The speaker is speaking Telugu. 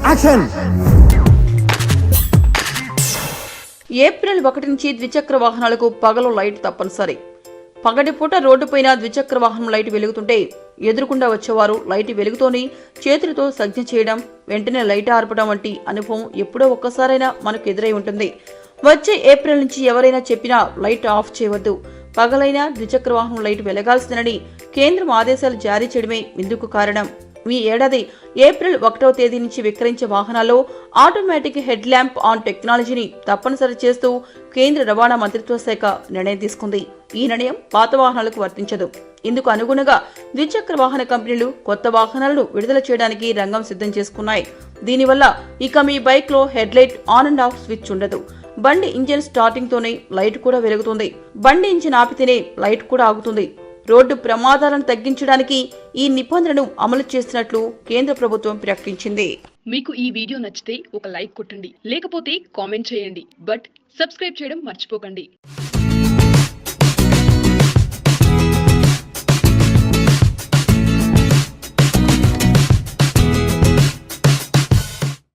యాక్షన్. ఏప్రిల్ 1 నుంచి ద్విచక్ర వాహనాలకు పగలు లైట్ తప్పనిసరి. పగటిపూట రోడ్డుపైన ద్విచక్ర వాహనం లైట్ వెలుగుతుంటే ఎదురుకుండా వచ్చేవారు లైట్ వెలుగుతోని చేతులతో సంజ్ఞ చేయడం, వెంటనే లైట్ ఆర్పడం వంటి అనుభవం ఎప్పుడో ఒక్కసారైనా మనకు ఎదురై ఉంటుంది. వచ్చే ఏప్రిల్ నుంచి ఎవరైనా చెప్పినా లైట్ ఆఫ్ చేయవద్దు, పగలైనా ద్విచక్ర వాహనం లైట్ వెలగాల్సిందని కేంద్రం ఆదేశాలు జారీ చేయడమే ఇందుకు కారణం. ఈ ఏడాది ఏప్రిల్ 1వ తేదీ నుంచి విక్రయించే వాహనాల్లో ఆటోమేటిక్ హెడ్ ల్యాంప్ ఆన్ టెక్నాలజీని తప్పనిసరి చేస్తూ కేంద్ర రవాణా మంత్రిత్వ శాఖ నిర్ణయం తీసుకుంది. ఈ నిర్ణయం పాత వాహనాలకు వర్తించదు. ఇందుకు అనుగుణంగా ద్విచక్ర వాహన కంపెనీలు కొత్త వాహనాలను విడుదల చేయడానికి రంగం సిద్ధం చేసుకున్నాయి. దీనివల్ల ఇక మీ బైక్ లో head light on and off switch ఉండదు. బండి ఇంజిన్ స్టార్టింగ్ తోనే లైట్ కూడా వెలుగుతుంది. బండి ఇంజిన్ ఆపితేనే లైట్ కూడా ఆగుతుంది. రోడ్డు ప్రమాదాలను తగ్గించడానికి ఈ నిబంధనను అమలు చేస్తున్నట్లు కేంద్ర ప్రభుత్వం ప్రకటించింది. మీకు ఈ వీడియో నచ్చితే ఒక లైక్ కొట్టండి, లేకపోతే కామెంట్ చేయండి. బట్ సబ్స్క్రైబ్ చేయడం మర్చిపోకండి.